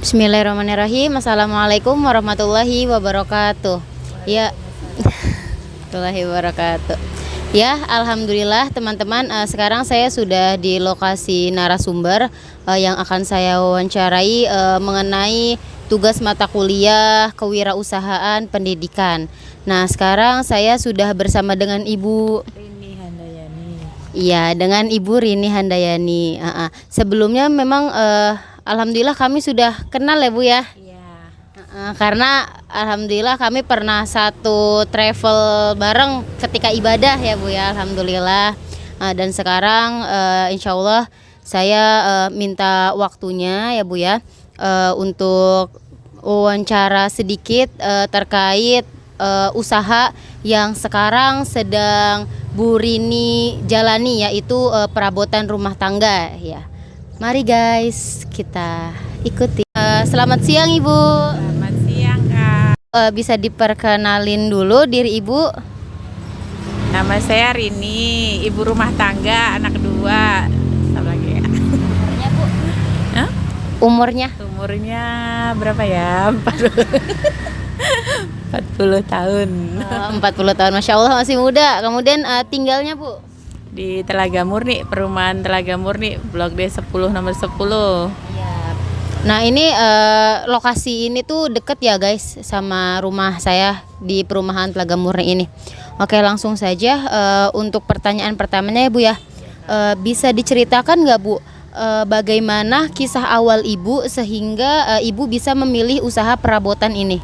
Bismillahirrahmanirrahim. Assalamualaikum warahmatullahi wabarakatuh. Ya, warahmatullahi wabarakatuh. Ya, alhamdulillah teman-teman. Sekarang saya sudah di lokasi narasumber yang akan saya wawancarai mengenai tugas mata kuliah kewirausahaan pendidikan. Nah, sekarang saya sudah bersama dengan Ibu Rini Handayani. Iya, dengan Ibu Rini Handayani. Sebelumnya memang alhamdulillah kami sudah kenal ya Bu ya. Iya. Karena alhamdulillah kami pernah satu travel bareng ketika ibadah ya Bu ya. Alhamdulillah. Dan sekarang insya Allah saya minta waktunya ya Bu ya untuk wawancara sedikit terkait usaha yang sekarang sedang Bu Rini jalani, yaitu perabotan rumah tangga ya. Mari guys, kita ikuti. Selamat siang Ibu. Selamat siang Kak. Bisa diperkenalin dulu diri Ibu? Nama saya Rini, ibu rumah tangga, anak dua. Sama lagi ya. Umurnya Bu? Hah? Umurnya? Umurnya berapa ya? 40 tahun. 40 tahun, Masya Allah masih muda. Kemudian tinggalnya Bu? Di Telaga Murni, perumahan Telaga Murni, Blok D10 nomor 10. Iya. Nah ini lokasi ini tuh deket ya guys sama rumah saya di perumahan Telaga Murni ini. Oke, langsung saja untuk pertanyaan pertamanya ya Bu ya. Bisa diceritakan nggak Bu bagaimana kisah awal Ibu sehingga Ibu bisa memilih usaha perabotan ini?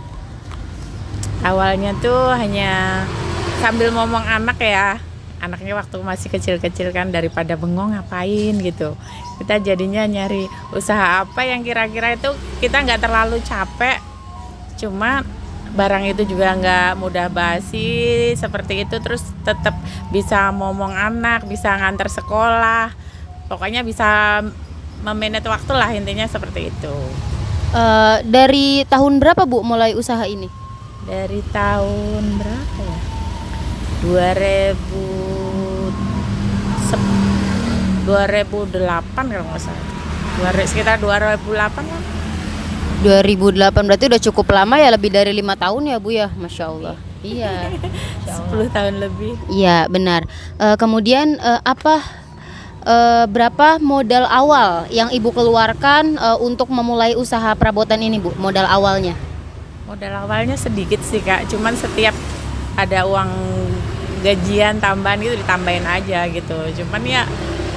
Awalnya tuh hanya sambil ngomong anak ya. Anaknya waktu masih kecil-kecil kan, daripada bengong ngapain gitu, kita jadinya nyari usaha apa yang kira-kira itu kita nggak terlalu capek, cuma barang itu juga nggak mudah basi seperti itu, terus tetap bisa ngomong anak, bisa ngantar sekolah, pokoknya bisa memanage waktu lah, intinya seperti itu. Dari tahun berapa Bu mulai usaha ini? Dari tahun berapa ya? 2008 kalau nggak salah. Sekitar 2008 kan. 2008 berarti udah cukup lama ya, lebih dari 5 tahun ya Bu ya, Masya Allah. Iya. 10 tahun lebih. Iya benar. Kemudian berapa modal awal yang Ibu keluarkan untuk memulai usaha perabotan ini Bu? Modal awalnya? Modal awalnya sedikit sih Kak, cuman setiap ada uang gajian tambahan itu ditambahin aja gitu. Cuman ya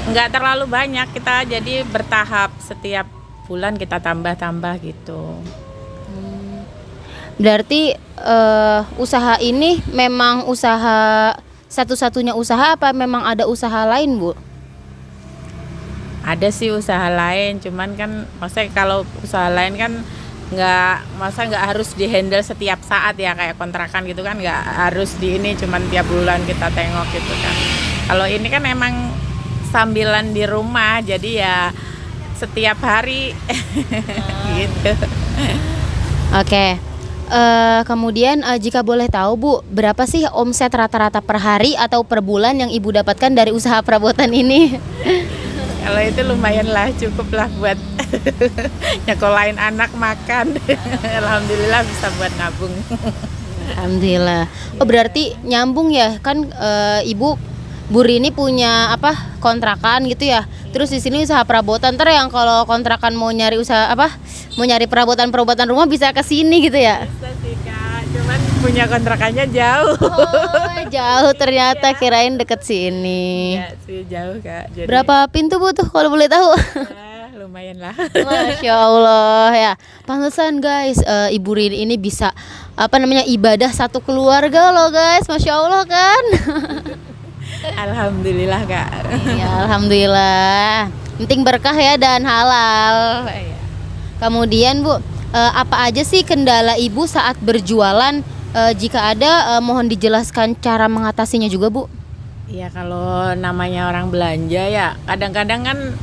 nggak terlalu banyak, kita jadi bertahap, setiap bulan kita tambah-tambah gitu. Berarti usaha ini memang usaha satu-satunya usaha apa memang ada usaha lain Bu? Ada sih usaha lain, cuman kan maksudnya kalau usaha lain kan nggak harus dihandle setiap saat ya, kayak kontrakan gitu kan, nggak harus di ini cuman tiap bulan kita tengok gitu kan. Kalau ini kan emang sambilan di rumah, jadi ya setiap hari gitu. Oke. Kemudian jika boleh tahu Bu, berapa sih omset rata-rata per hari atau per bulan yang Ibu dapatkan dari usaha perabotan ini? Kalau itu lumayan lah, cukup lah buat nyekolahin anak makan. Alhamdulillah bisa buat nabung. Alhamdulillah. Oh berarti nyambung ya kan, Ibu Bu Rini punya kontrakan gitu ya. Terus di sini usaha perabotan. Ntar yang kalau kontrakan mau nyari usaha mau nyari perabotan rumah bisa ke sini gitu ya. Bisa sih Kak, cuman punya kontrakannya jauh. Oh, jauh ternyata, kirain deket sini. Ya sih jauh Kak. Jadi, Berapa pintu Bu tuh kalau boleh tahu? lumayan lah. Masya Allah ya. Pantesan guys, Ibu Rini ini bisa ibadah satu keluarga loh guys. Masya Allah kan. Alhamdulillah Kak. Ya, alhamdulillah. Penting berkah ya dan halal. Kemudian Bu, apa aja sih kendala Ibu saat berjualan? Jika ada, mohon dijelaskan cara mengatasinya juga Bu. Ya kalau namanya orang belanja ya, kadang-kadang kan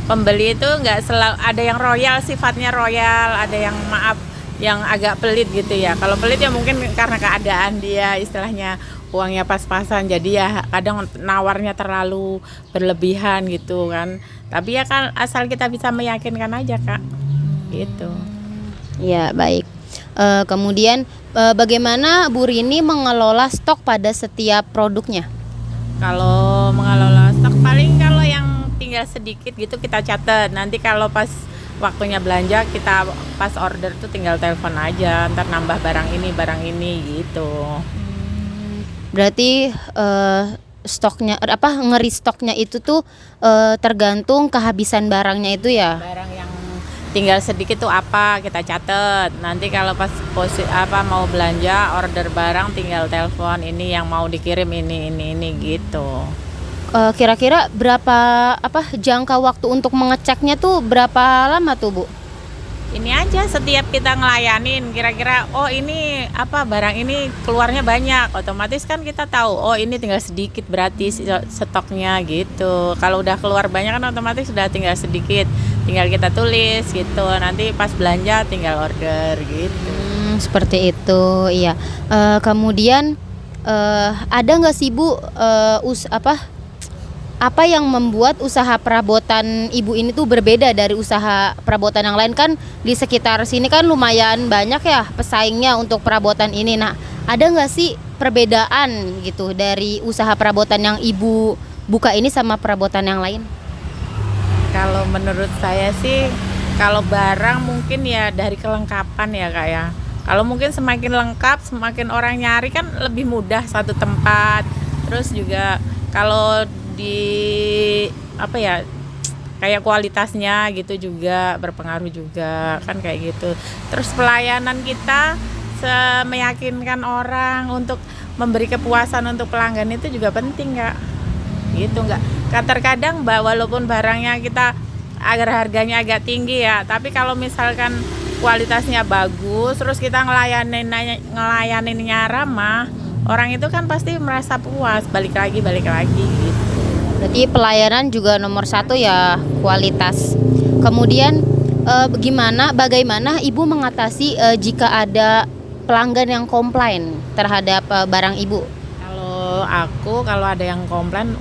pembeli itu nggak selalu, ada yang royal, sifatnya royal, ada yang maaf, yang agak pelit gitu ya. Kalau pelit ya mungkin karena keadaan dia, istilahnya uangnya pas-pasan, jadi ya kadang nawarnya terlalu berlebihan gitu kan. Tapi ya kan asal kita bisa meyakinkan aja Kak. gitu. Ya, baik. Kemudian bagaimana Bu Rini mengelola stok pada setiap produknya? Kalau mengelola stok paling kalau yang tinggal sedikit gitu kita catat. Nanti kalau pas waktunya belanja kita pas order tuh tinggal telepon aja, ntar nambah barang ini gitu. Berarti stoknya ngeristoknya itu tuh tergantung kehabisan barangnya itu ya. Barang yang tinggal sedikit tuh apa kita catat. Nanti kalau pas mau belanja order barang tinggal telepon ini yang mau dikirim ini gitu. Kira-kira berapa jangka waktu untuk mengeceknya tuh berapa lama tuh Bu? Ini aja setiap kita ngelayanin kira-kira ini barang ini keluarnya banyak, otomatis kan kita tahu ini tinggal sedikit berarti stoknya gitu. Kalau udah keluar banyak kan otomatis sudah tinggal sedikit, tinggal kita tulis gitu, nanti pas belanja tinggal order gitu. Seperti itu, iya. Kemudian ada nggak sih Bu apa yang membuat usaha perabotan Ibu ini tuh berbeda dari usaha perabotan yang lain? Kan di sekitar sini kan lumayan banyak ya pesaingnya untuk perabotan ini. Nah, ada nggak sih perbedaan gitu dari usaha perabotan yang Ibu buka ini sama perabotan yang lain? Kalau menurut saya sih, kalau barang mungkin ya dari kelengkapan ya Kak ya. Kalau mungkin semakin lengkap, semakin orang nyari kan lebih mudah satu tempat. Terus juga kalau di kayak kualitasnya gitu juga berpengaruh juga kan kayak gitu. Terus pelayanan kita meyakinkan orang untuk memberi kepuasan untuk pelanggan itu juga penting Kak. Gitu nggak terkadang walaupun barangnya kita harganya agak tinggi ya, tapi kalau misalkan kualitasnya bagus terus kita ngelayaninnya ramah, orang itu kan pasti merasa puas, balik lagi gitu. Berarti pelayanan juga nomor 1 ya, kualitas. Kemudian bagaimana Ibu mengatasi jika ada pelanggan yang komplain terhadap barang Ibu? Kalau ada yang komplain,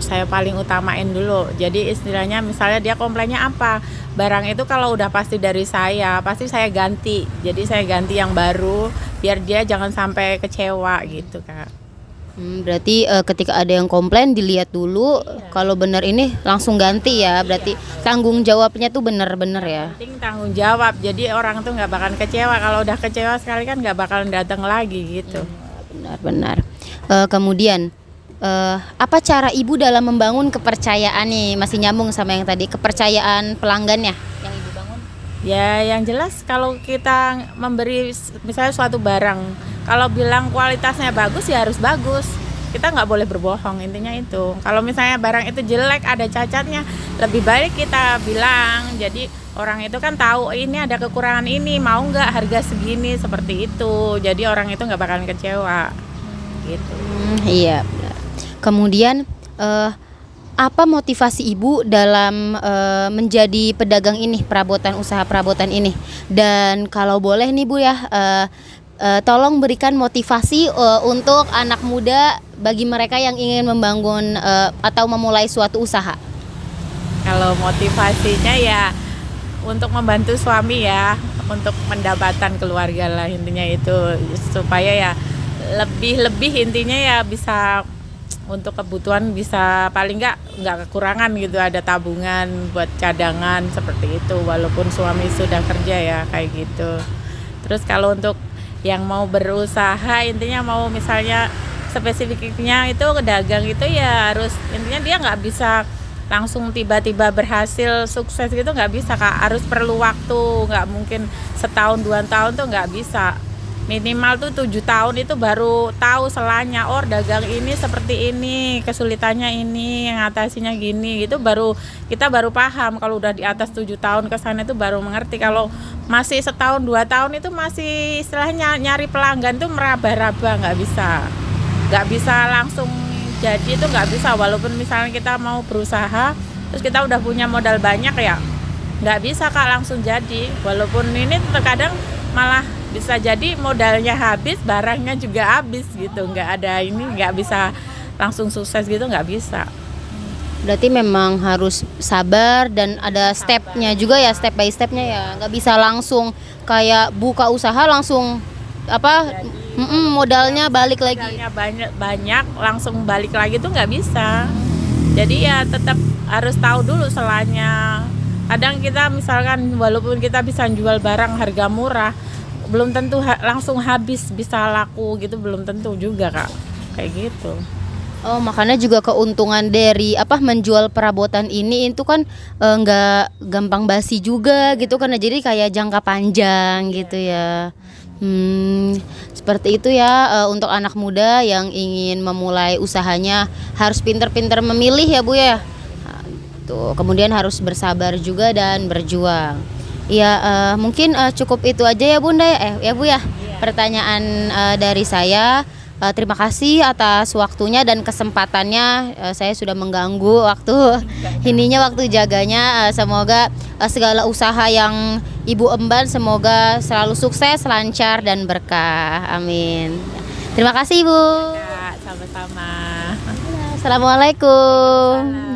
saya paling utamain dulu. Jadi istilahnya misalnya dia komplainnya apa, barang itu kalau udah pasti dari saya, pasti saya ganti. Jadi saya ganti yang baru biar dia jangan sampai kecewa gitu Kak. Berarti ketika ada yang komplain dilihat dulu, kalau benar ini langsung ganti ya. Berarti tanggung jawabnya tuh benar-benar ya. Penting tanggung jawab. Jadi orang tuh nggak bakalan kecewa. Kalau udah kecewa sekali kan nggak bakalan datang lagi gitu. Benar-benar. Kemudian apa cara Ibu dalam membangun kepercayaan nih? Masih nyambung sama yang tadi, kepercayaan pelanggannya yang Ibu bangun? Ya yang jelas kalau kita memberi misalnya suatu barang, kalau bilang kualitasnya bagus ya harus bagus. Kita nggak boleh berbohong, intinya itu. Kalau misalnya barang itu jelek, ada cacatnya, lebih baik kita bilang. Jadi orang itu kan tahu ini ada kekurangan ini, mau nggak harga segini, seperti itu. Jadi orang itu nggak bakalan kecewa gitu. Iya benar. Kemudian apa motivasi Ibu dalam menjadi pedagang ini, usaha perabotan ini? Dan kalau boleh nih Bu ya, tolong berikan motivasi untuk anak muda bagi mereka yang ingin membangun atau memulai suatu usaha. Kalau motivasinya ya untuk membantu suami ya, untuk pendapatan keluarga lah intinya itu, supaya ya lebih intinya ya bisa untuk kebutuhan, bisa paling nggak kekurangan gitu, ada tabungan buat cadangan seperti itu walaupun suami sudah kerja ya kayak gitu. Terus kalau untuk yang mau berusaha, intinya mau misalnya spesifiknya itu dagang itu ya harus intinya dia nggak bisa langsung tiba-tiba berhasil sukses gitu, nggak bisa Kak, harus perlu waktu, nggak mungkin setahun 2 tahun tuh nggak bisa. Minimal tuh 7 tahun itu baru tahu selanya, dagang ini seperti ini, kesulitannya ini, yang atasinya gini, itu kita baru paham. Kalau udah di atas 7 tahun ke sana itu baru mengerti. Kalau masih setahun 2 tahun itu masih istilahnya nyari pelanggan tuh meraba-raba, nggak bisa langsung jadi, itu nggak bisa. Walaupun misalnya kita mau berusaha terus kita udah punya modal banyak ya nggak bisa Kak langsung jadi. Walaupun ini terkadang malah bisa jadi modalnya habis, barangnya juga habis gitu, nggak bisa langsung sukses gitu, nggak bisa. Berarti memang harus sabar dan ada stepnya juga ya, step by stepnya ya. Nggak bisa langsung kayak buka usaha langsung apa modalnya balik lagi. Modalnya banyak langsung balik lagi tuh nggak bisa. Jadi ya tetap harus tahu dulu selanya. Kadang kita misalkan walaupun kita bisa jual barang harga murah, belum tentu langsung habis bisa laku gitu, belum tentu juga Kak. Kayak gitu. Oh, makanya juga keuntungan dari menjual perabotan ini itu kan nggak gampang basi juga gitu kan. Jadi kayak jangka panjang gitu ya. Seperti itu ya, untuk anak muda yang ingin memulai usahanya harus pinter-pinter memilih ya Bu ya. Tuh, kemudian harus bersabar juga dan berjuang. Ya, mungkin cukup itu aja ya Bunda ya Bu ya. Pertanyaan dari saya. Terima kasih atas waktunya dan kesempatannya. Saya sudah mengganggu waktu waktu jaganya. Semoga segala usaha yang Ibu emban semoga selalu sukses, lancar dan berkah. Amin. Terima kasih Ibu. Ya, sama-sama. Assalamualaikum.